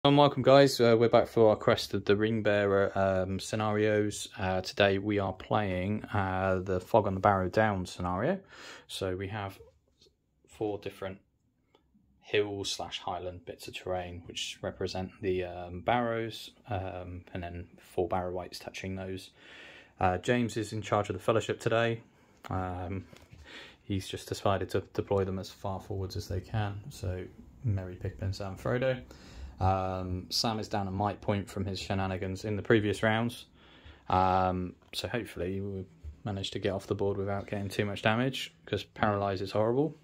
Welcome guys, we're back for our Crest of the Ringbearer scenarios. Today we are playing the Fog on the Barrow Down scenario. So we have 4 different hills / highland bits of terrain which represent the barrows, and then 4 barrow whites touching those. James is in charge of the fellowship today. He's just decided to deploy them as far forwards as they can, so Merry Pippin, Sam, Frodo. Sam is down a might point from his shenanigans in the previous rounds, so hopefully we'll manage to get off the board without getting too much damage, because paralyze is horrible.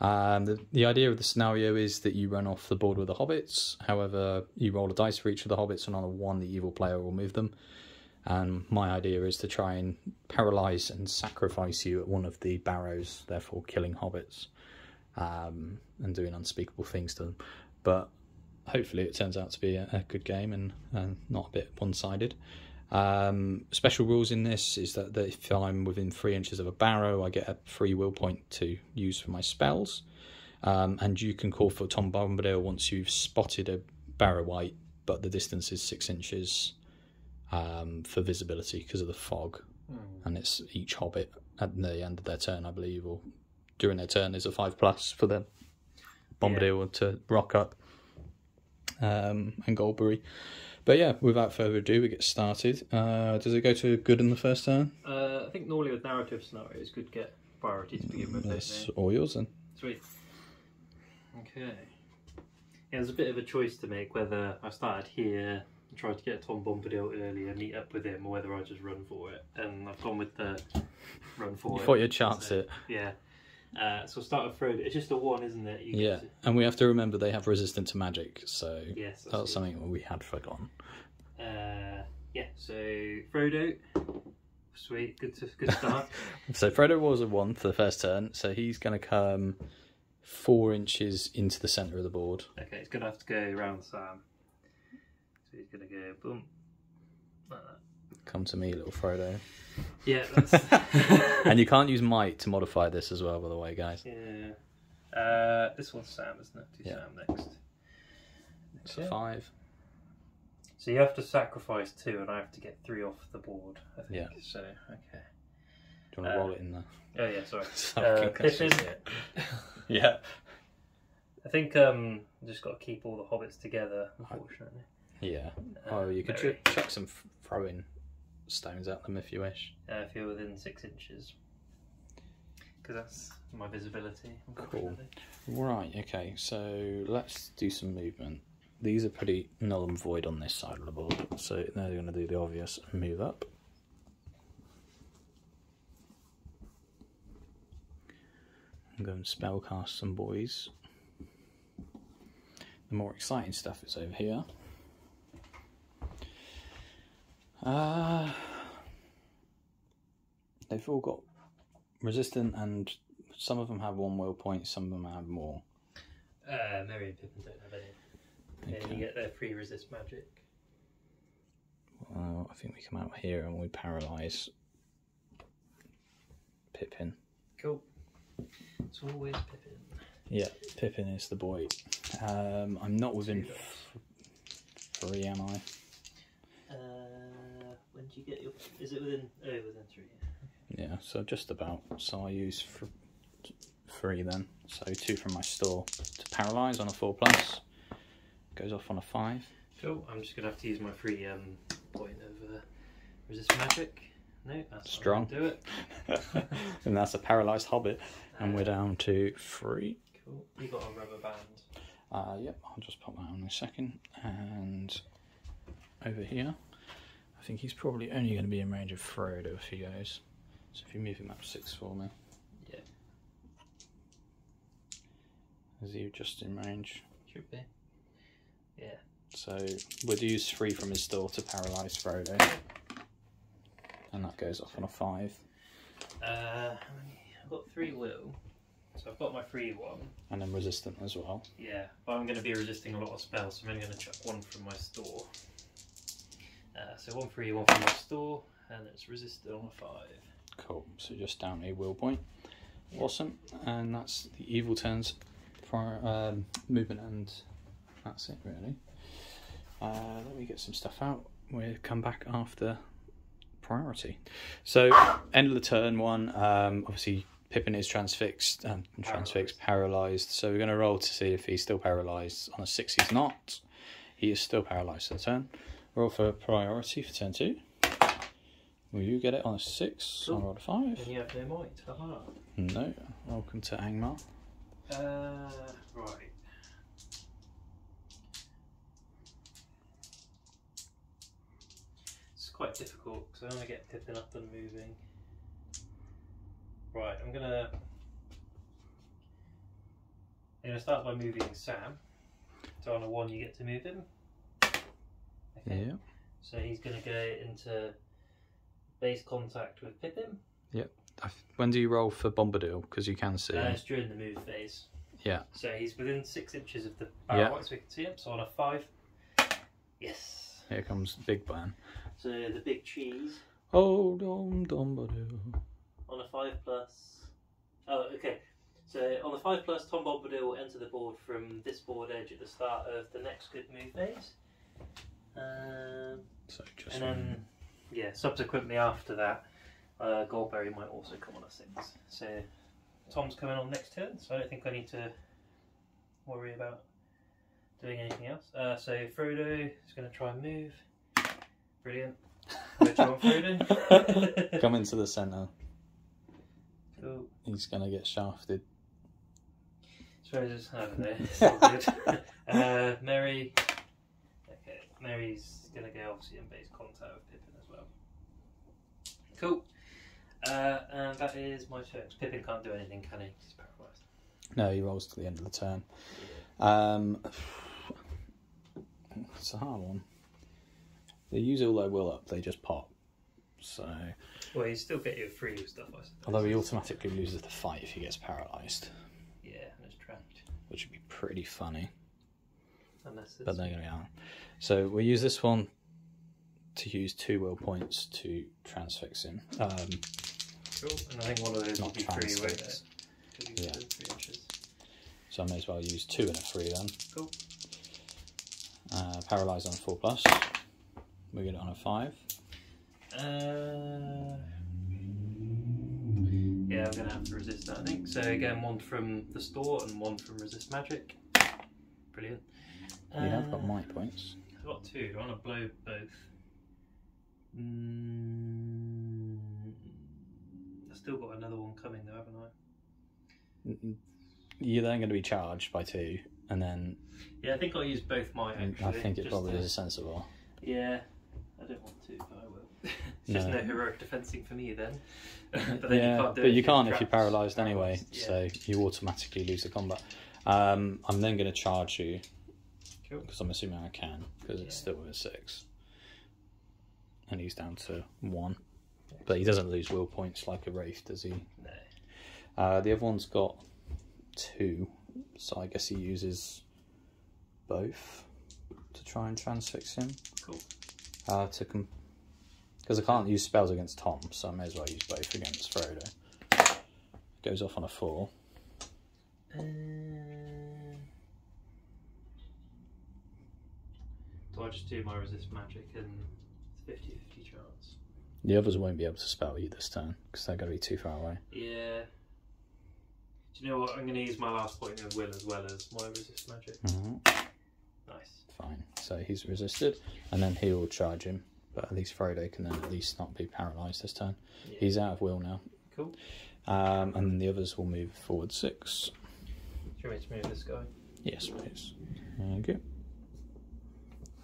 The idea of the scenario is that you run off the board with the hobbits. However, you roll a dice for each of the hobbits, and on a 1 the evil player will move them. And my idea is to try and paralyze and sacrifice you at one of the barrows, therefore killing hobbits, and doing unspeakable things to them. But hopefully it turns out to be a good game and not a bit one-sided. Special rules in this is that if I'm within 3 inches of a barrow, I get a free will point to use for my spells. And you can call for Tom Bombadil once you've spotted a barrow white, but the distance is 6 inches for visibility because of the fog. And it's each hobbit at the end of their turn, I believe, or during their turn is a 5+ for the Bombadil to rock up. And Goldberry. But yeah, without further ado, we get started. Does it go to good in the first turn? I think normally with narrative scenarios, good get priority to begin with. That's all yours then. Sweet. Okay. Yeah, there's a bit of a choice to make whether I started here and tried to get Tom Bombadil early and meet up with him, or whether I just run for it. And I've gone with the run for it. You thought you'd chance it. Yeah. So I'll start with Frodo. It's just a 1, isn't it? Yeah, and we have to remember they have resistance to magic, so yes, that's something we had forgotten. Yeah, so Frodo, sweet, good start. So Frodo was a 1 for the first turn, so he's going to come 4 inches into the centre of the board. Okay, he's going to have to go around Sam. So he's going to go boom, like that. Come to me, little Frodo. Yeah, that's... And you can't use might to modify this as well, by the way, guys. Yeah. This one's Sam, isn't it? Do Sam next. It's a 5. So you have to sacrifice 2, and I have to get 3 off the board, I think. Yeah. So, okay. Do you want to roll it in there? Oh, yeah, sorry. Pippin. Yeah. I think I'm just got to keep all the hobbits together, unfortunately. Yeah. Oh, you could chuck some throwing stones at them if you wish. If you're within 6 inches. Because that's my visibility, unfortunately. Cool. Right, okay, so let's do some movement. These are pretty null and void on this side of the board, so they're going to do the obvious move up. I'm going to spellcast some boys. The more exciting stuff is over here. They've all got resistant, and some of them have 1 will point, some of them have more. Merry and Pippin don't have any. Okay. You get their free resist magic. Well, I think we come out here and we paralyze Pippin. Cool. It's always Pippin. Yeah, Pippin is the boy. I'm not within 3, am I? When do you get your... Is it within... Oh, within 3. Yeah, so just about. So I use 3 then. So 2 from my store to paralyze on a 4+. Goes off on a 5. Cool. I'm just going to have to use my free point of resist magic. No, that's strong. Do it. And that's a paralysed hobbit. And we're down to 3. Cool. You got a rubber band. Yep, I'll just pop that on in a second. And over here, I think he's probably only going to be in range of Frodo if he goes. So if you move him up 6 for me. Yeah. Is he just in range? Should be. Yeah. So we'll use 3 from his store to paralyse Frodo. And that goes off on a 5. I've got 3 will. So I've got my free 1. And then resistant as well. Yeah, but I'm going to be resisting a lot of spells, so I'm only going to chuck 1 from my store. So 1 free, 1 from my store, and it's resisted on a 5. Cool, so just down a will point. Yeah. Awesome, and that's the evil turns for movement, and that's it really. Let me get some stuff out. We'll come back after priority. So end of the turn one. Obviously Pippin is transfixed, paralysed. So we're going to roll to see if he's still paralysed. On a 6 he's not. He is still paralysed for the turn. Roll for priority for turn 2. Will you get it on a 6? Cool. On roll a 5? And you have no might. Haha. No. Welcome to Angmar. Right. It's quite difficult because I want to get Pippin up and moving. Right, I'm gonna start by moving Sam. So on a 1 you get to move him. Okay. Yeah. So he's gonna go into base contact with Pippin. Yep. When do you roll for Bombadil? Because you can see him. It's during the move phase. Yeah. So he's within 6 inches of the barrel, so we can see him. So on a 5. Yes. Here comes Big Ban. So the big cheese. Hold on, Bombadil. On a 5+. Oh, okay. So on the 5+, Tom Bombadil will enter the board from this board edge at the start of the next good move phase. So just And then, yeah, subsequently after that, Goldberry might also come on a 6. So Tom's coming on next turn, so I don't think I need to worry about doing anything else. So Frodo is going to try and move. Brilliant. Which one, Frodo? come into the centre. Cool. He's going to get shafted. Suppose, I don't know, it's all good. Mary. Okay, Mary's going to go obviously in base contact with Pippin as well. Cool. And that is my turn. Pippin can't do anything, can he? He's paralysed. No, he rolls to the end of the turn. It's a hard one. They use all their will up, they just pop. So, Well, you still get your free stuff, I suppose. although he automatically loses the fight if he gets paralysed, Yeah, and it's trapped. which would be pretty funny. Unless it's... But they're going to be out. So we'll use this one to use 2 will points to transfix him. Cool. And I think one of those will Not be free, won't transfix. it? Yeah. 3 inches. So I may as well use 2 and a 3 then. Cool. Paralysed on 4+. We get it on a 5. Yeah, I'm going to have to resist that, I think. So again, 1 from the store and 1 from resist magic. Brilliant. You have got might points. I've got 2. I want to blow both. I've still got another one coming though, haven't I? You're then going to be charged by 2, and then... Yeah, I think I'll use both might actually. I think it probably is sensible. Yeah, I don't want to, but I will. It's just no heroic defensing for me then. But then yeah, you can't do but it you can't if trapped. you're paralysed anyway, Yeah. so you automatically lose the combat. I'm then going to charge you, because I'm assuming I can, because it's still with a 6. And he's down to 1. But he doesn't lose will points like a Wraith, does he? No. The other one's got 2, so I guess he uses both to try and transfix him. Cool. Because I can't use spells against Tom, so I may as well use both against Frodo. Goes off on a 4. Do I just do my resist magic and 50-50 chance? The others won't be able to spell you this turn, because they're going to be too far away. Yeah. Do you know what? I'm going to use my last point of will as well as my resist magic. Nice. Fine. So he's resisted, and then he will charge him. But at least Frodo can then at least not be paralysed this turn. Yeah. He's out of will now. Cool. And then the others will move forward 6. Do you want me to move this guy? Yes, please. Thank you.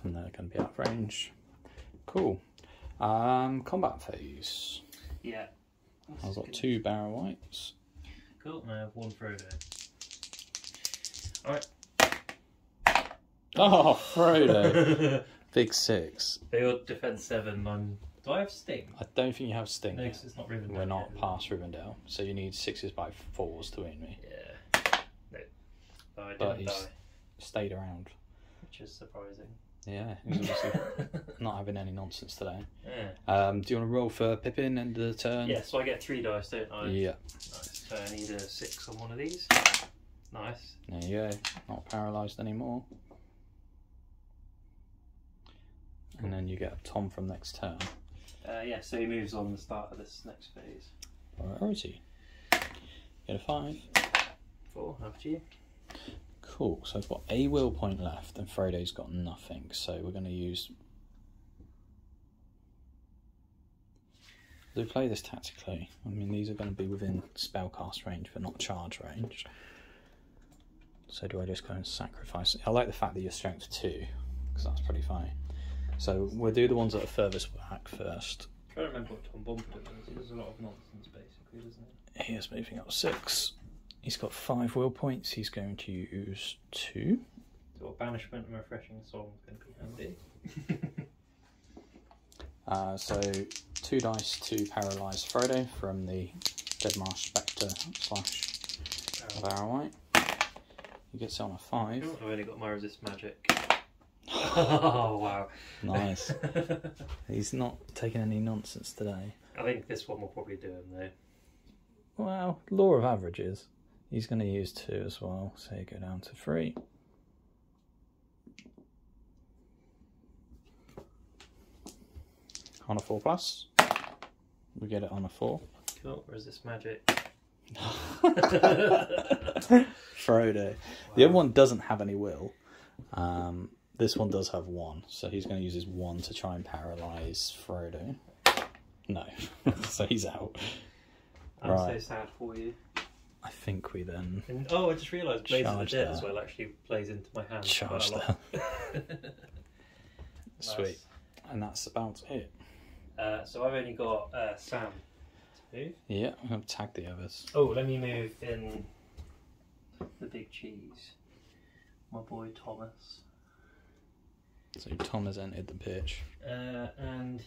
And they're going to be out of range. Cool. Combat phase. Yeah. I've got 2 Barrow Whites. Cool, and I have 1 Frodo. Alright. Oh, Frodo! Big 6. They got defense 7. Do I have Sting? I don't think you have Sting. No, 'cause it's not Rivendell. We're not yet. past Rivendell, so you need 6s by 4s to win me. Yeah. No. But I But didn't he's die, stayed around. which is surprising. Yeah, he's obviously not having any nonsense today. Yeah. Do you want to roll for Pippin end of the turn? Yeah, so I get 3 dice, don't I? Yeah. Nice. So I need a 6 on one of these. Nice. There you go. Not paralysed anymore. And then you get Tom from next turn. Yeah, so he moves on the start of this next phase. Priority. Get a 5. 4, after you. Cool, so I've got a will point left and Frodo's got nothing, so we're going to use... Do we play this tactically? I mean, these are going to be within spellcast range, but not charge range. So do I just go and sacrifice? I like the fact that you're strength 2, because that's pretty funny. So we'll do the ones that are furthest back first. I'm trying to remember what Tom Bombadil does. He does a lot of nonsense, basically, doesn't he? He is moving up 6. He's got 5 will points. He's going to use 2. So banishment and refreshing song is going to be handy. So 2 dice to paralyse Frodo from the Deadmarsh Spectre / Barrow. He gets on a 5. I've only got my resist magic. Oh wow! Nice. He's not taking any nonsense today. I think this one will probably do him though. Well, law of averages. He's going to use 2 as well, so you go down to 3. On a 4+. We get it on a 4. Cool, resist magic. Frodo. Wow. The other one doesn't have any will. This one does have 1, so he's going to use his 1 to try and paralyse Frodo. No, so he's out. I'm so sad for you. I think we then... And, oh, I just realised Blaze of the Dead as well actually plays into my hand. Charge quite a there. Sweet. Nice. And that's about it. So I've only got Sam to move. Yeah, I'm going to tag the others. Oh, let me move in the big cheese. My boy Thomas. So Tom has entered the pitch. And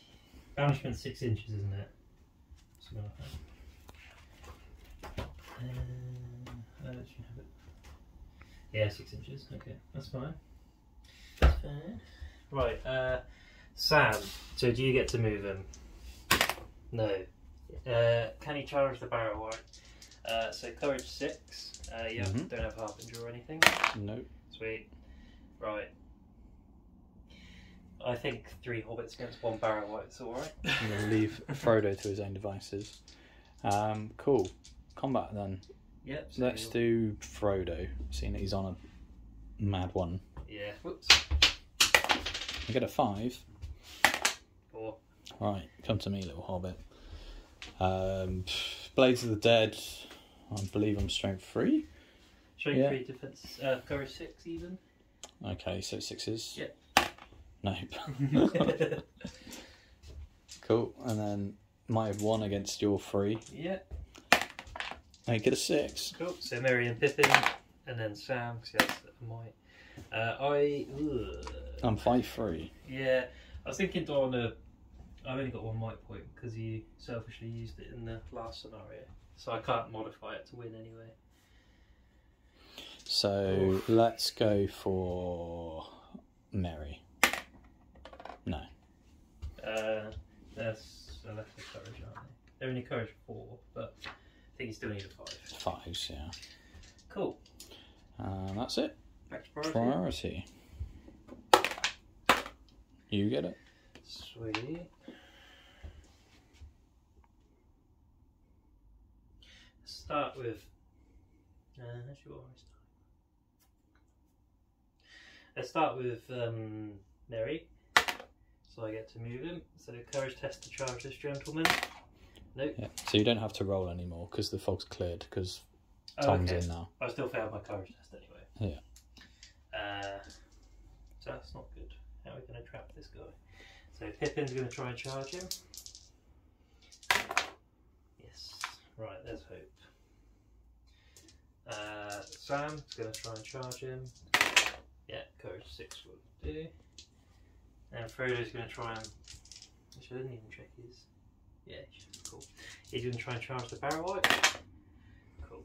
banishment 6 inches, isn't it? Something like that. Let you have it. Yeah, 6 inches. Okay, that's fine. That's fine. Right, Sam. So do you get to move him? No. Can he charge the Barrow? So courage 6. Yeah, don't have harbinger or anything. Nope. Sweet. Right. I think 3 hobbits against 1 Barrow. It's all right. I'm going to leave Frodo to his own devices. Cool. Combat then. Yep. So let's do Frodo, seeing that he's on a mad one. Yeah. Whoops. I get a 5. 4. Right, come to me, little hobbit. Blades of the Dead. I believe I'm strength 3. Strength 3 defense. Courage 6 even. Okay, so 6s. Yep. Nope. Cool, and then might have 1 against your 3. Yeah. I get a 6. Cool. So Merry and Pippin, and then Sam, because he has a might. I'm 5-3. Yeah, I was thinking on a. I've only got 1 might point because you selfishly used it in the last scenario, so I can't modify it to win anyway. So let's go for Merry. No. That's a lesser courage, aren't they? They're only courage 4, but I think you still need a 5. 5s, yeah. Cool. That's it. Back to priority. You get it. Sweet. Start with. Let's start with Merry. So I get to move him. So courage test to charge this gentleman. Nope. Yeah. So you don't have to roll anymore because the fog's cleared because Tom's in now. I still failed my courage test anyway. Yeah. So that's not good. How are we going to trap this guy? So Pippin's going to try and charge him. Yes. Right, there's hope. Sam's going to try and charge him. Yeah, courage 6 will do. And Frodo's going to try and... Actually, I didn't even check his... Yeah, cool. He's going to try and charge the Barrow. Cool.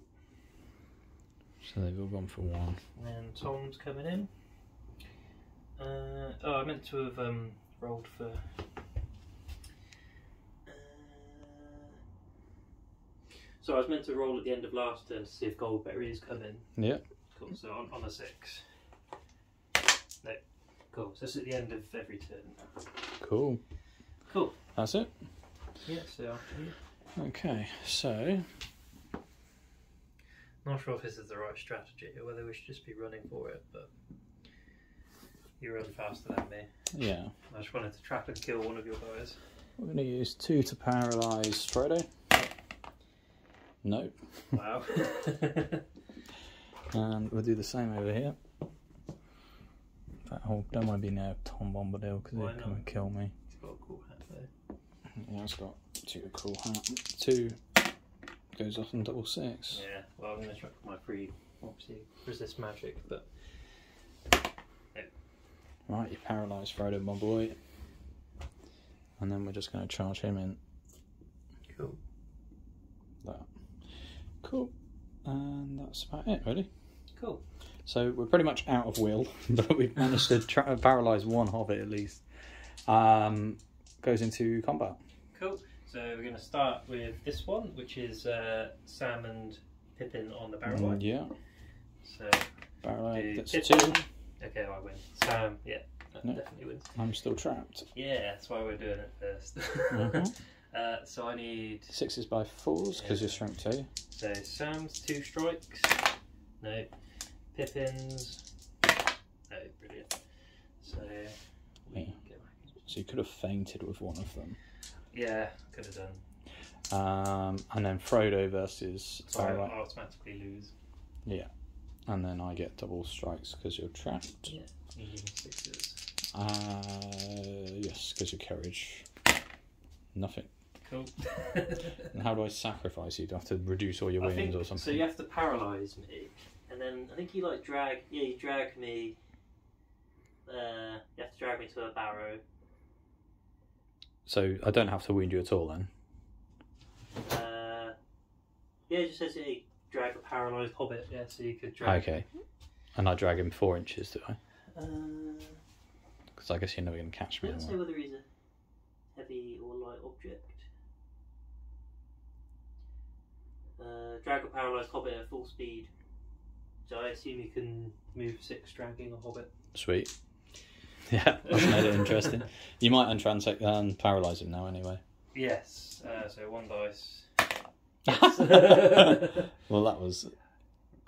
So they've all gone for 1. And then Tom's coming in. Oh, I meant to have rolled for... So I was meant to roll at the end of last turn to see if Goldberries come in. Yeah. Cool, so on a 6. No. Cool. So it's at the end of every turn. Cool. Cool. That's it? Yeah, so after you. Okay, so... Not sure if this is the right strategy or whether we should just be running for it, but you run faster than me. Yeah. I just wanted to trap and kill one of your guys. We're going to use 2 to paralyse Frodo. Nope. Wow. And we'll do the same over here. That whole, don't want to be near Tom Bombadil because he'll come and kill me. He's got a cool hat though. Yeah, it's got 2 cool hat. 2 goes off in double 6. Yeah, well I'm going to try my free, obviously, resist magic, but... No. Right, you paralyse Frodo, my boy. And then we're just going to charge him in. Cool. That. Cool. And that's about it, really. Cool. So we're pretty much out of will, but we've managed to paralyse one hobbit at least. Goes into combat. Cool. So we're going to start with this one, which is Sam and Pippin on the Barrow. Yeah. So Barrow, that's Pippin. 2. Okay, I win. Sam, yeah, definitely wins. I'm still trapped. Yeah, that's why we're doing it first. So I need 6s by 4s because you're strength 2. So Sam's 2 strikes. No. Pippin's. No, brilliant. So Yeah. So you could have fainted with one of them. Yeah, could have done. And then Frodo versus So I Barrow. automatically lose. Yeah. And then I get double strikes because you're trapped. Yeah, needing 6s. Yes, because your courage. Nothing. Cool. And how do I sacrifice you? Do I have to reduce all your wins or something? So you have to paralyse me, and then I think you like drag. Yeah, you drag me. You have to drag me to a Barrow. So I don't have to wound you at all then? Yeah, it just says you drag a paralysed hobbit. Yeah, so you could drag. Okay. And I drag him 4 inches, do I? Uh, Because I guess you're never going to catch me. I don't say whether he's a heavy or light object. Drag a paralysed hobbit at full speed. So I assume you can move 6 dragging a hobbit. Sweet. Yeah, that's made it interesting. You might paralyse him now anyway. Yes. So 1 dice. Well, that was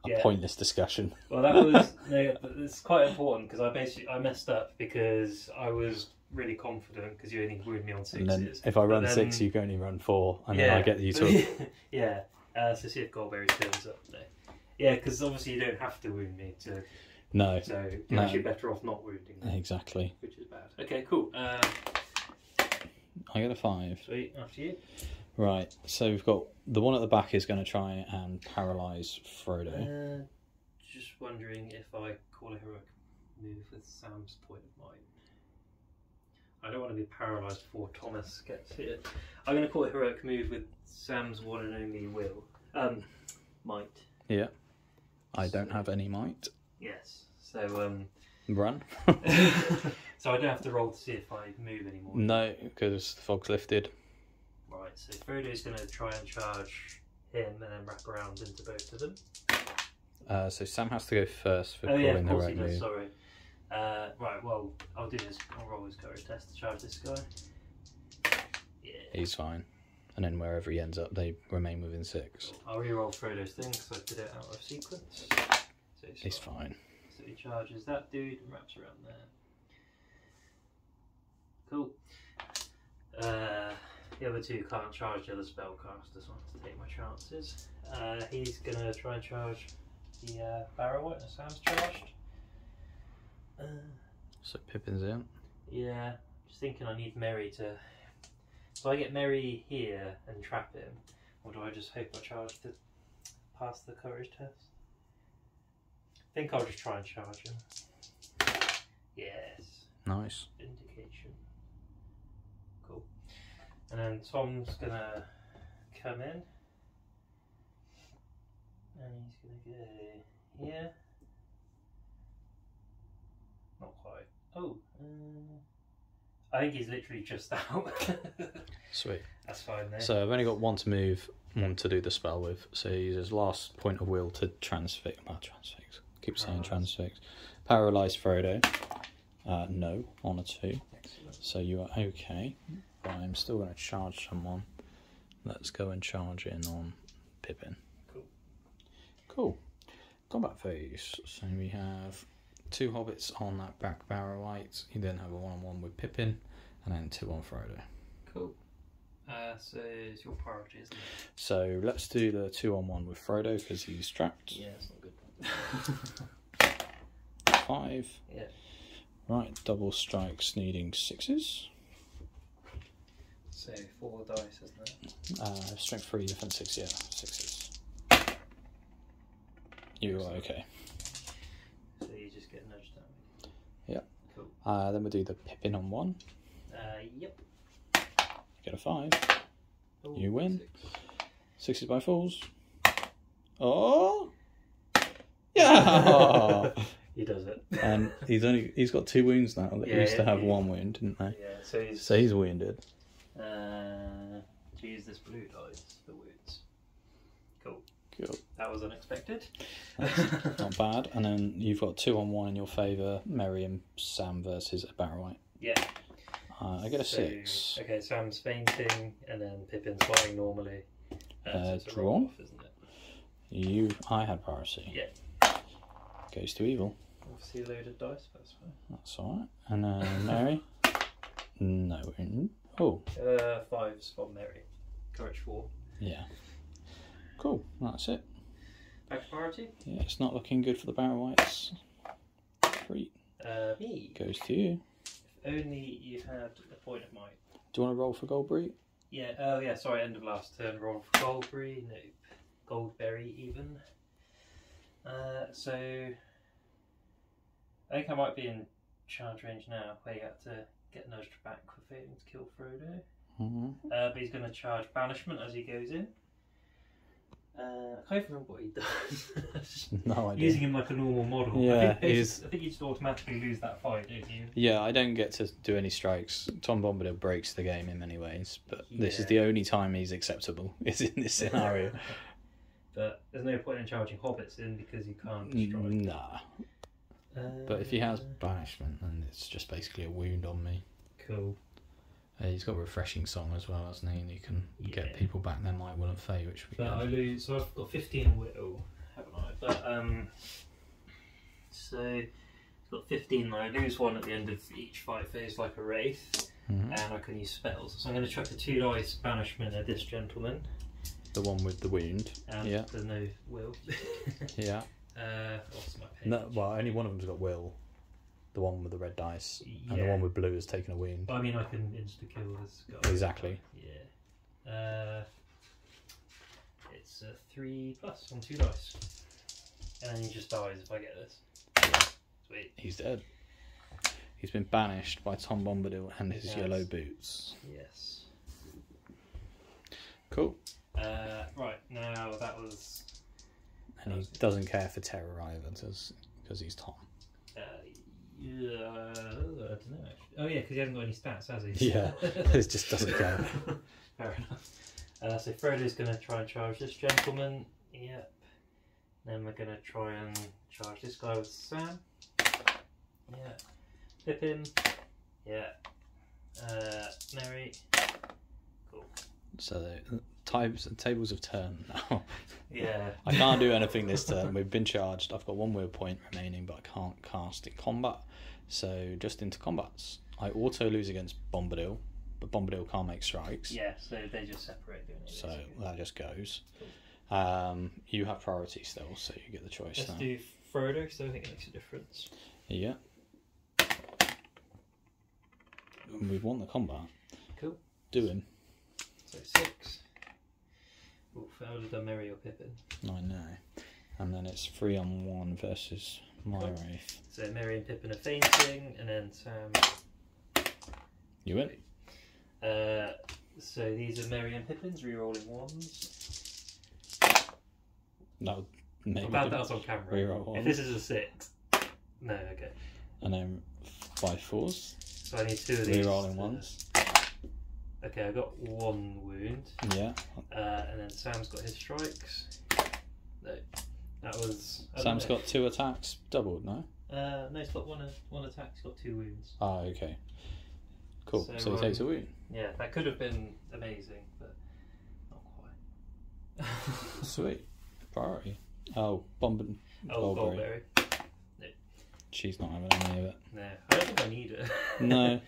a pointless discussion. Well, that was it's quite important because I messed up because I was really confident because you only wound me on 6s. And then if I run 6, you can only run 4, and then I get you to. Yeah. So see if Goldberry turns up. No. Yeah, because obviously you don't have to wound me to. No. So you're actually better off not wounding me. Exactly. Which is bad. Okay, cool. I get a 5. Sweet. After you. Right. So we've got the one at the back is going to try and paralyse Frodo. Just wondering if I call a heroic move with Sam's point of might. I don't want to be paralysed before Thomas gets here. I'm going to call a heroic move with Sam's one and only will. Might. Yeah. I don't have any might. Yes. So Run. So I don't have to roll to see if I move anymore. No, because the fog's lifted. Right. So Frodo's going to try and charge him and then wrap around into both of them. So Sam has to go first for calling the of course right he does, move. sorry. Right, well, I'll roll his courage test to charge this guy. Yeah. He's fine. And then wherever he ends up, they remain within 6. Cool. I'll re-roll Frodo's thing because I did it out of sequence. So he's fine. So he charges that dude and wraps around there. Cool. The other 2 can't charge the other spellcasters, so I have to take my chances. He's going to try and charge the Barrow as Sam's charged. So Pippin's in. Yeah, just thinking I need Merry to... So I get Merry here and trap him, or do I just hope I charge to pass the courage test? I think I'll just try and charge him. Yes. Nice. Vindication. Cool. And then Tom's gonna come in. And he's gonna go here. Not quite. Oh, I think he's literally just out. Sweet. That's fine then. So I've only got 1 to move, 1 to do the spell with. So he uses last point of will to transfix. Keep saying transfix. Paralyse Frodo. No, on a 2. Excellent. So you are okay. But I'm still going to charge someone. Let's go and charge in on Pippin. Cool. Cool. Combat phase. So we have 2 hobbits on that back Barrowite. You then have a 1-on-1 with Pippin, and then 2 on Frodo. Cool. So it's your priority, isn't it? So let's do the 2-on-1 with Frodo because he's trapped. Yeah, it's not good. 5. Yeah. Right, double strikes needing 6s. So 4 dice, isn't it? Strength 3, defense 6, yeah, 6s. You are okay. So you just get nudged down. Yep. Cool. Then we'll do the Pippin on 1. Yep. Get a 5. Ooh, You win. 6. 6s by 4s. Oh! Yeah! He does it. And he's got 2 wounds now. They used to have 1 wound, didn't they? Yeah, So he's wounded. To use this blue dice for wounds. Cool. Cool. That was unexpected. Not bad. And then you've got 2-on-1 in your favour. Merry and Sam versus a Barrowite. Yeah. I get a 6. Okay, Sam's fainting, and then Pippin's fighting normally. So it's a draw. roll off, isn't it? I had priority. Yeah. Goes to evil. Obviously loaded dice, that's fine. That's alright. And Mary? No. Oh. 5's from Mary. Courage 4. Yeah. Cool. That's it. Back to priority? Yeah, it's not looking good for the Barrowites. 3. Me. Goes to you. If only you had a point of might. Do you want to roll for Goldberry? Yeah, oh yeah, sorry, end of last turn. Roll for Goldberry. Nope. Goldberry even. So I think I might be in charge range now, where you have to get nudged back for failing to kill Frodo. Mm-hmm. But he's going to charge banishment as he goes in. I can't even remember what he does. No idea. Using him like a normal model. Yeah, I think you just automatically lose that fight, don't you? Yeah, I don't get to do any strikes. Tom Bombadil breaks the game in many ways, but this is Yeah. the only time he's acceptable, is in this scenario. But there's no point in charging hobbits in because you can't strike. Nah. But if he has banishment, then it's just basically a wound on me. Cool. He's got a refreshing song as well, hasn't he? And you can get people back then like Will and Faye, which we But get. I lose, so I've got 15 will, haven't I? But so I've got 15. I lose 1 at the end of each fight phase, like a wraith, and I can use spells. So I'm going to chuck a 2 dice banishment at this gentleman. The one with the wound. And Yeah. there's no will. Yeah. What's my page? No, well, only one of them's got will. The one with the red dice, and the Yeah. one with blue has taken a wound. But I mean, I can insta kill this guy. Exactly. Yeah. It's a 3+ on 2 dice, and then he just dies if I get this. Sweet. He's dead. He's been banished by Tom Bombadil and his yellow boots. Yes. Cool. Right, now that was... And he doesn't care for terror either, because he's Tom. Yeah, I don't know actually. Oh yeah, because he hasn't got any stats, has he? Yeah, it just doesn't care. Fair enough. So Frodo's going to try and charge this gentleman. Yep. Then we're going to try and charge this guy with Sam. Yeah. Pippin. Yeah. Merry. Cool. So the tables have turned now. Yeah. I can't do anything this turn. We've been charged. I've got 1 will point remaining, but I can't cast in combat. So just into combats. I auto lose against Bombadil, but Bombadil can't make strikes. Yeah, so they just separate, don't they? So that just goes. Cool. You have priority still, so you get the choice. Let's now. do Frodo, because I think it makes a difference. Yeah. We've won the combat. Cool. Do him. So 6. Oof, I would have done Merry or Pippin. I know. And then it's 3-on-1 versus my wraith. So Merry and Pippin are fainting, and then Sam. You win. So these are Merry and Pippin's rerolling 1s. That would maybe. I'm glad that was on camera. Reroll If 1s. this is a 6, no, okay. And then 5 4s. So I need 2 of these. Rerolling 1s. Okay, I got 1 wound. Yeah. And then Sam's got his strikes. No, that was. Sam's got 2 attacks doubled, no? No, he's got one attack. He's got 2 wounds. Ah, okay. Cool. So he takes a wound. Yeah, that could have been amazing, but not quite. Sweet. Priority. Oh, Bombin. Oh, Goldberry. No. She's not having any of it. No, I don't think I need it. No.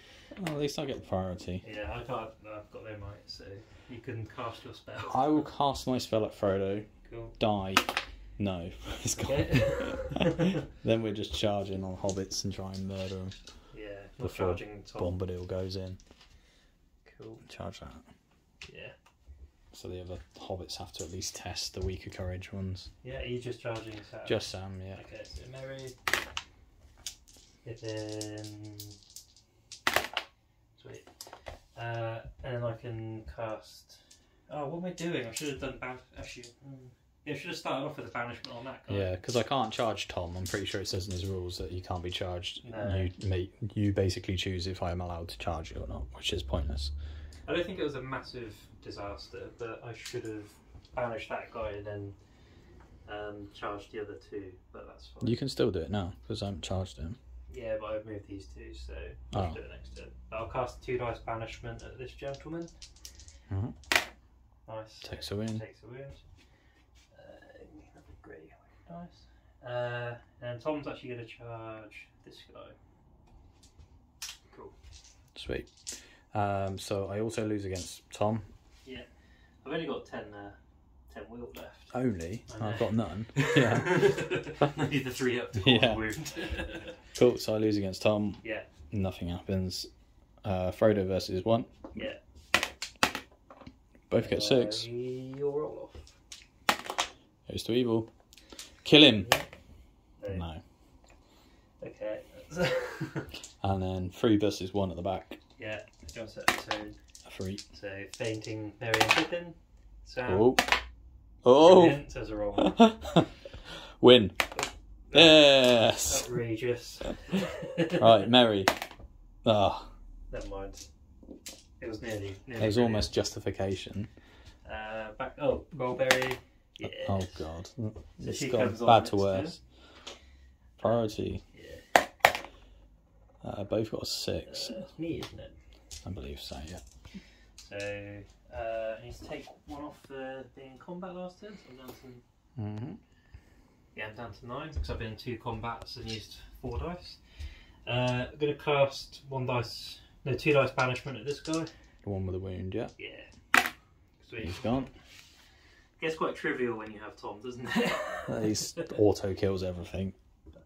Well, at least I get priority. Yeah, I can't. I've got no might, so you can cast your spell. I will cast my spell at Frodo. Cool. Die. No, it's gone. Okay. Then we're just charging on hobbits and try and murder them. Yeah, before charging Tom. Bombadil goes in. Cool. Charge that. Yeah. So the other hobbits have to at least test the weaker courage ones. Yeah, you're just charging Sam. Just Sam, yeah. Okay, so Mary. Pippin. Sweet. And then I can cast. Oh, what am I doing? I should have done actually. Yeah, I should have started off with a banishment on that guy. Yeah, because I can't charge Tom. I'm pretty sure it says in his rules that he can't be charged. No. You basically choose if I am allowed to charge you or not, which is pointless. I don't think it was a massive disaster, but I should have banished that guy and then charged the other 2. But that's fine. You can still do it now because I haven't charged him. Yeah, but I've moved these 2, so I'll do it next turn. I'll cast 2 dice banishment at this gentleman. Nice. Takes a wound. Takes a wound. That'd be great. Nice. And Tom's actually going to charge this guy. Cool. Sweet. So I also lose against Tom. Yeah. I've only got 10 wheel left. Only? I I've got none. Yeah. I need the 3 up to cause a wound. Cool, so I lose against Tom. Yeah. Nothing happens. Frodo versus 1. Yeah. Both get 6. You'll roll off. Goes to evil. Kill him. Yeah. No. Okay. And then 3 versus 1 at the back. Yeah. So 3. So fainting Mary and Pippin. Sam. Oh. Oh. Brilliant, so there's a roll. Win. Yes. Outrageous. Right, Mary. Ah. Never mind. It was nearly It was almost justification. Back. Oh, Mulberry. Yeah. Oh god. So It's she gone comes on bad to next worse. Priority. Yeah. Both got a 6. It's me, isn't it? I believe so, yeah. So I need to take 1 off for being in combat last turn. So I'm down to. Yeah, I'm down to 9 because I've been in 2 combats and used 4 dice. I'm going to cast 2 dice banishment at this guy. The one with the wound, yeah. Yeah. Sweet. He's gone. Gets quite trivial when you have Tom, doesn't it? He's auto kills everything. Yeah.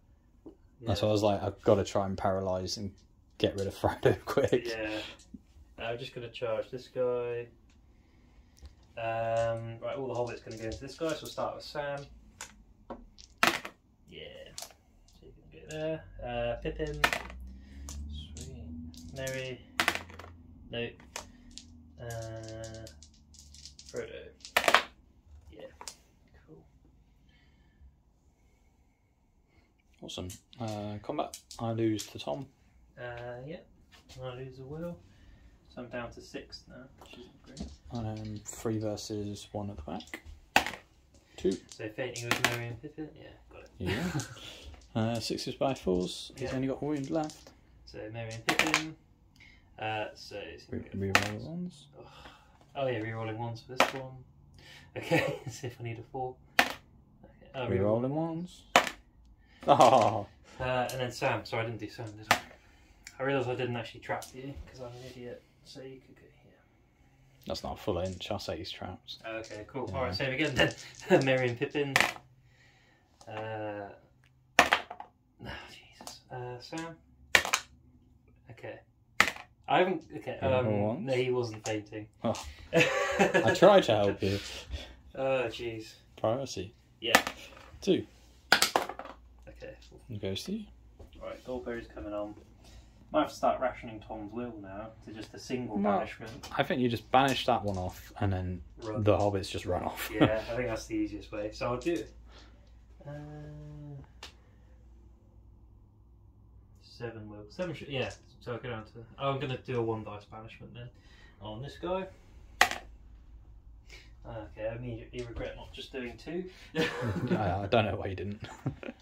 That's why I was like, I've got to try and paralyse and get rid of Frodo quick. Yeah. I'm just going to charge this guy. Right, all the hobbits going to go into this guy, so we'll start with Sam. Yeah. So you can go there. Pippin. Sweet. Mary. No. Frodo. Yeah. Cool. Awesome. Combat. I lose to Tom. Yeah. I lose a wheel. So I'm down to 6 now, which isn't great. And then 3 versus 1 at the back. 2. So fainting with Mary and Pippin. Yeah, got it. Yeah. 6 by 4s. He's only got a wound left. So Mary and Pippin. So Reroll ones. Oh yeah, rerolling 1s for this one. Okay, let's see if I need a 4. Okay. Oh, Rerolling ones. Oh. And then Sam. Sorry, I didn't do Sam, did I? I realised I didn't actually trap you because I'm an idiot. So you could go here. That's not a full inch. I'll say he's traps. Okay, cool. Yeah. Alright, same again then. Mary and Pippin. Jesus. Sam. Okay. I haven't. Okay. No, he wasn't fainting. Oh. I tried to help you. Oh, jeez. Priority. Yeah. 2. Okay. Goes to you. Right, Goldberry's coming on. Might have to start rationing Tom's will now to just a single banishment. I think you just banish that one off and then the hobbits just run off. Yeah, I think that's the easiest way. So I'll do it. 7 will. 7 should. Yeah, so I'll go down to. Oh, I'm going to do a 1 dice banishment then on this guy. Okay, I immediately regret not just doing 2. I don't know why you didn't.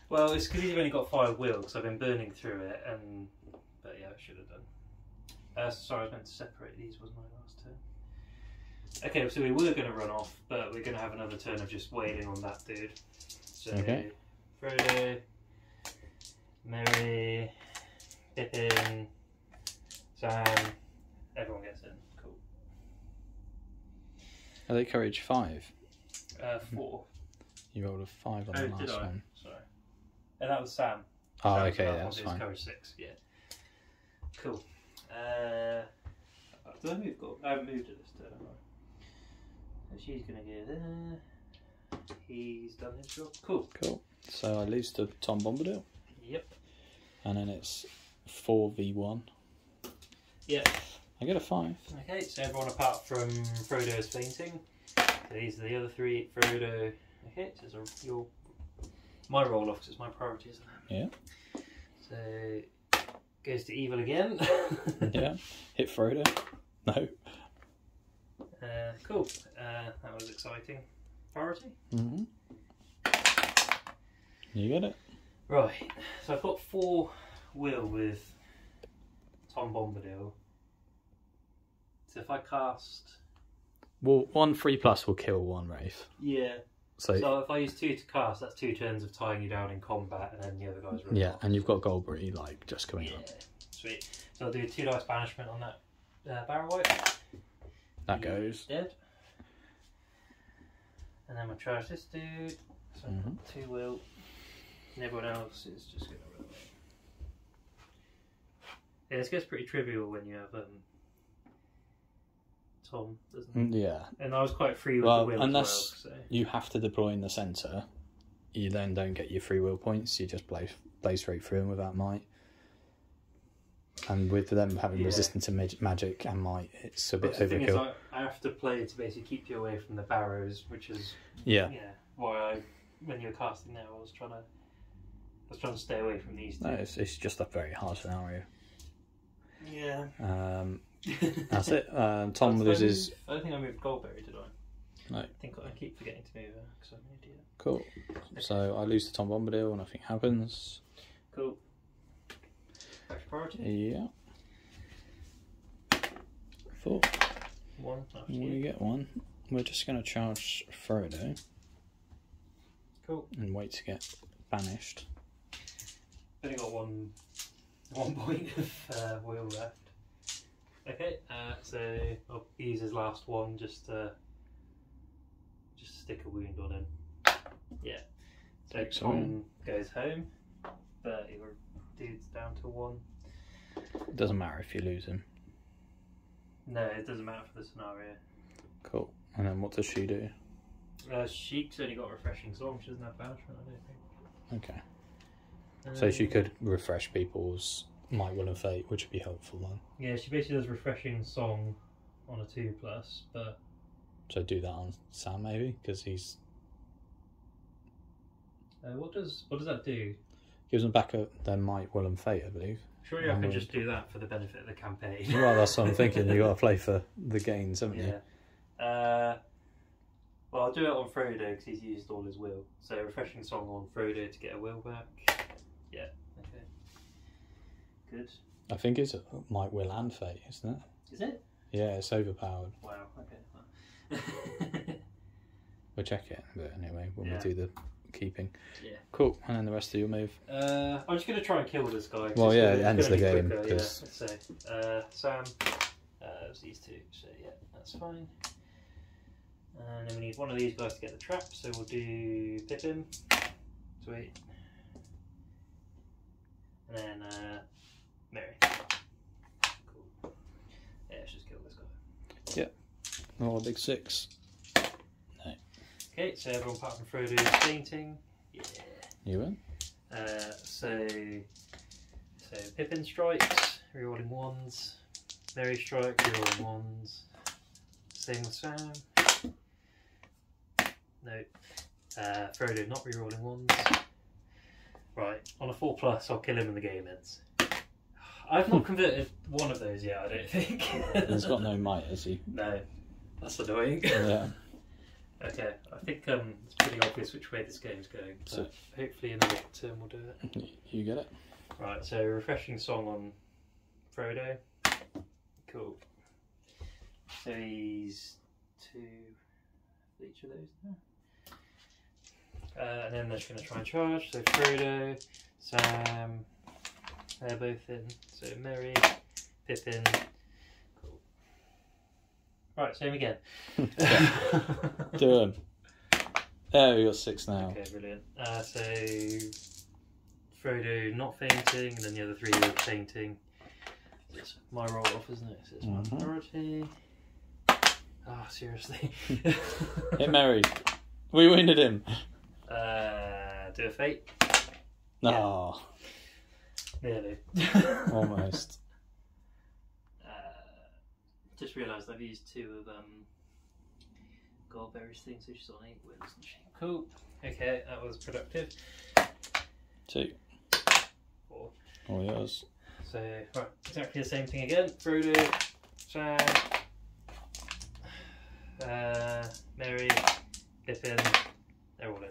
Well, it's because you've only got 5 will, because I've been burning through it, but yeah, I should have done. Sorry, I was meant to separate these, wasn't I, last turn? Okay, so we were going to run off, but we're going to have another turn of just waiting on that dude. So, okay. Frodo, Merry, Pippin, Sam, everyone gets in. Cool. Are they courage 5? 4. You rolled a 5 on the last did I? one. Sorry. And that was Sam. Oh, Sam okay, that's fine. Courage 6, yeah. Cool. Did I move gold? I haven't moved it this turn, have I? So she's going to go there. He's done his job. Cool. Cool. So I lose to Tom Bombadil. Yep. And then it's 4v1. Yep. I get a 5. Okay, so everyone apart from Frodo is fainting. So these are the other 3. Frodo. Okay, so it's my roll off because it's my priority, isn't it? Yeah. So goes to evil again. Yeah. Hit Frodo. No. Cool. That was exciting. Priority. Mm-hmm. You get it. Right. So I've got 4 will with Tom Bombadil. So if I cast... Well, 1 3+ will kill 1 Wraith. Yeah. So if I use 2 to cast, that's 2 turns of tying you down in combat, and then the other guys run off. and you've got Goldberry like just coming up. Sweet. So I'll do 2 dice banishment on that Barrow Wipe. That goes. Dead. And then we'll charge this dude. So I've got 2 will. And everyone else is just going to run away. Yeah, this gets pretty trivial when you have Tom, doesn't it? Yeah. And I was quite free with the will unless as well. So. you have to deploy in the centre, you then don't get your free will points. You just blaze straight through them without might. And with them having resistance to magic and might, it's a bit The thing is, overkill. I have to play to basically keep you away from the Barrows, which is why when you were casting there, I was trying to stay away from these two. No, it's just a very hard scenario. Yeah. That's it. Tom loses. I don't think I moved Goldberry, did I? No. I think I keep forgetting to move her because I'm an idiot. Cool. Okay. So I lose to Tom Bombadil, nothing happens. Cool. Back to priority. Yeah. 4. 1. We get 1. We're just going to charge Frodo. Cool. And wait to get banished. Only got one point of wheel left. Okay, so I'll use his last one just to stick a wound on him. Yeah. So Tom goes home, but your dude's down to 1. It doesn't matter if you lose him. No, it doesn't matter for the scenario. Cool. And then what does she do? Sheik's only got refreshing song. She doesn't have banishment, I don't think. Okay. So she could refresh people's might, will, and fate, which would be helpful then. Yeah, she basically does refreshing song on a 2+, but. So do that on Sam maybe, because he's. What does that do? Gives them back their might, will, and fate, I believe. Surely I can just do that for the benefit of the campaign. Well, that's what I'm thinking. You got to play for the gains, haven't you? Yeah. Well, I'll do it on Frodo because he's used all his will. So refreshing song on Frodo to get a will back. Yeah. Okay. Good. I think it's might, will, and fate, isn't it? Is it? Yeah, it's overpowered. Wow. Okay. We'll check it, but anyway, when we do the keeping. Yeah. Cool. And then the rest of your move. I'm just going to try and kill this guy. Well, yeah, it ends the game. Quicker, yeah. So, Sam. It was these 2. So yeah, that's fine. And then we need one of these guys to get the trap, so we'll do Pippin. Sweet. And then Merry. Cool. Yeah, let's just kill this guy. Yep. Oh, a big 6. No. Okay, so everyone apart from Frodo is fainting. Yeah. You win. So Pippin strikes, rerolling 1s. Merry strike, rerolling 1s. Same with Sam. No. Frodo not rerolling 1s. Right, on a 4+, I'll kill him and the game ends. I've not converted one of those yet, I don't think. He's got no might, has he? No. That's annoying. Yeah. Okay, I think it's pretty obvious which way this game's going, but So, hopefully another turn will do it. you get it? Right, so refreshing song on Frodo. Cool. So he's 2 for each of those now. And then they're just going to try and charge. So Frodo, Sam, they're both in. So Merry, Pippin. Cool. Right, same again. Do them. There, we got 6 now. Okay, brilliant. So Frodo not fainting, and then the other 3 are fainting. It's my roll off, isn't it? So it's my priority. Ah, seriously. Hit Merry. We winded him. Do a fate. No. Nearly. Almost. Just realised I've used 2 of Goldberry's things, so she's on 8 wins, isn't she? Cool. Okay, that was productive. 2. 4. All yours. So, right, exactly the same thing again. Frodo, Sam, Merry, Pippin, they're all in.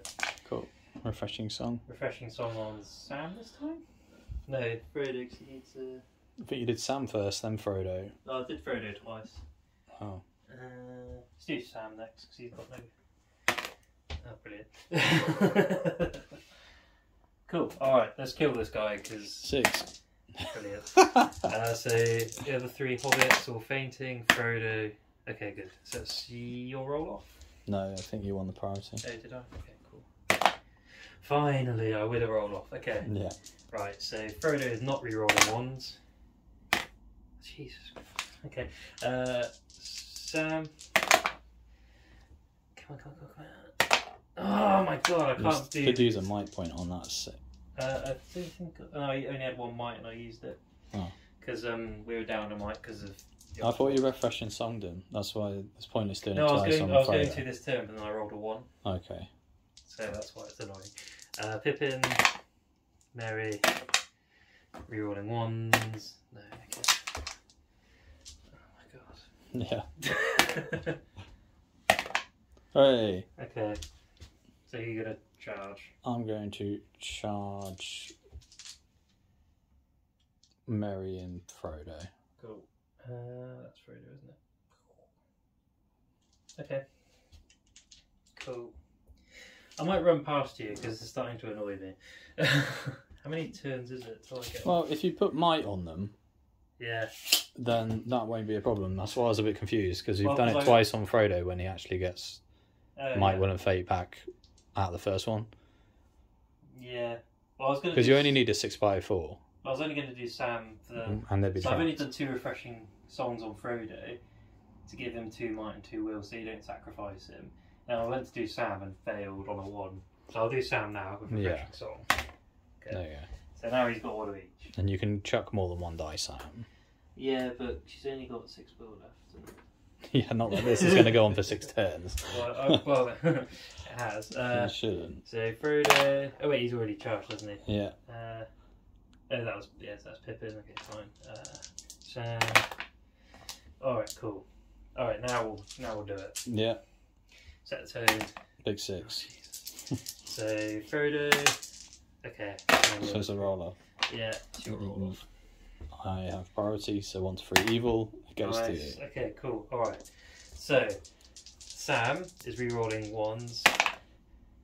Cool. Refreshing song. Refreshing song on Sam this time? No, Frodo, because he needs to... I think you did Sam first, then Frodo. Oh, I did Frodo twice. Oh. Let's do Sam next, because he's got no... Oh, brilliant. Cool, alright, let's kill this guy, because... 6. Brilliant. So the other 3 hobbits all fainting. Frodo. Okay, good. So that's your roll off. No, I think you won the priority. Oh, did I? Okay, cool. Finally, I win a roll off. Okay. Yeah. Right. So Frodo is not re-rolling ones. Jesus. Okay. Sam. Come on. Oh my god! I can't do. Could use a might point on that. I don't think. Oh, I only had 1 might and I used it. Oh. Because we were down a might because of. I thought you refreshing songed him. That's why it's pointless doing it No, twice on I was Friday. going to this turn, but then I rolled a 1. Okay. So that's why it's annoying. Pippin, Merry, rerolling 1s. No, okay. Oh my god. Yeah. Hey. Okay. So you're going to charge. I'm going to charge Merry and Frodo. Cool. That's Frodo, isn't it? Okay. Cool. I might run past you because it's starting to annoy me. How many turns is it till I get? Well, if you put might on them, yeah, then that won't be a problem. That's why I was a bit confused because you've Well, done it like- twice on Frodo when he actually gets might, yeah. will, and fate back at the first one. Yeah. Well, I was going to. Because you only need a 6x4. I was only going to do Sam for the. And they'd be So I've only trapped. done 2 refreshing songs on Frodo to give him 2 might and 2 will, so you don't sacrifice him. Now I went to do Sam and failed on a 1, so I'll do Sam now with refreshing song. Okay. There you go. So now he's got 1 of each. And you can chuck more than 1 die, Sam. Yeah, but she's only got 6 will left. And... Yeah, not like this is going to go on for 6 turns. Well, it has. You shouldn't. So Frodo. Oh wait, he's already charged, hasn't he? Yeah. Oh, that was that's Pippin. Okay, fine. Sam. All right, cool. All right, now we'll do it. Yeah. Set the tone. Big 6. So Frodo. Okay. So it's a roll off. Yeah, it's your roll off. I have priority, so 1 to 3 evil. It goes to you. Okay, cool. All right. So Sam is re-rolling 1s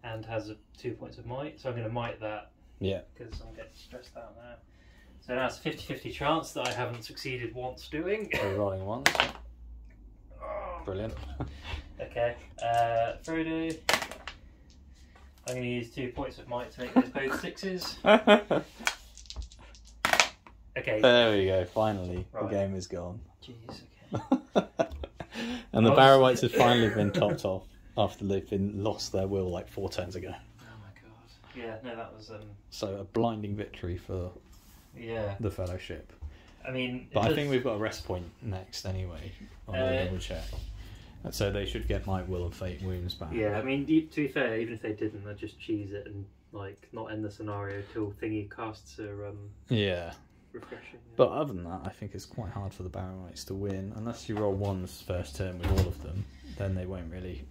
and has 2 points of might. So I'm going to might that. Yeah. Because I'm getting stressed out now. So now it's a 50-50 chance that I haven't succeeded once doing. So rolling 1s. Oh. Brilliant. Okay. Frodo. I'm going to use 2 points of might to make those both 6s. Okay. There we go. Finally, Right. the game is gone. Jeez, okay. And the Barrowites have finally been topped off after they've been lost their will like 4 turns ago. Oh my god. Yeah, no, that was So a blinding victory for yeah. the Fellowship. I mean, But I think we've got a rest point next anyway. I'll double check. And so they should get Might, Will, and Fate wounds back. Yeah, I mean, to be fair, even if they didn't, they'd just cheese it and like not end the scenario till thingy casts are Yeah. refreshing. But other than that, I think it's quite hard for the Barrowites to win. Unless you roll 1s first turn with all of them, then they won't really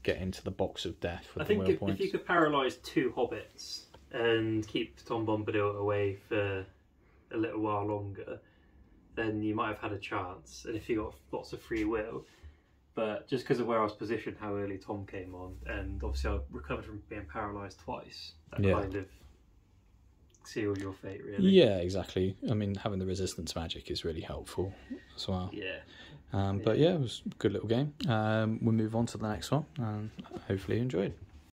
get into the box of death with I think the will if points. you could paralyse 2 hobbits and keep Tom Bombadil away for a little while longer, then you might have had a chance. And if you got lots of free will, but just because of where I was positioned, how early Tom came on, and obviously I recovered from being paralysed twice, that kind of sealed your fate, really. Yeah, exactly. I mean, having the resistance magic is really helpful as well. Yeah. But yeah, it was a good little game. We'll move on to the next one, and hopefully you enjoyed.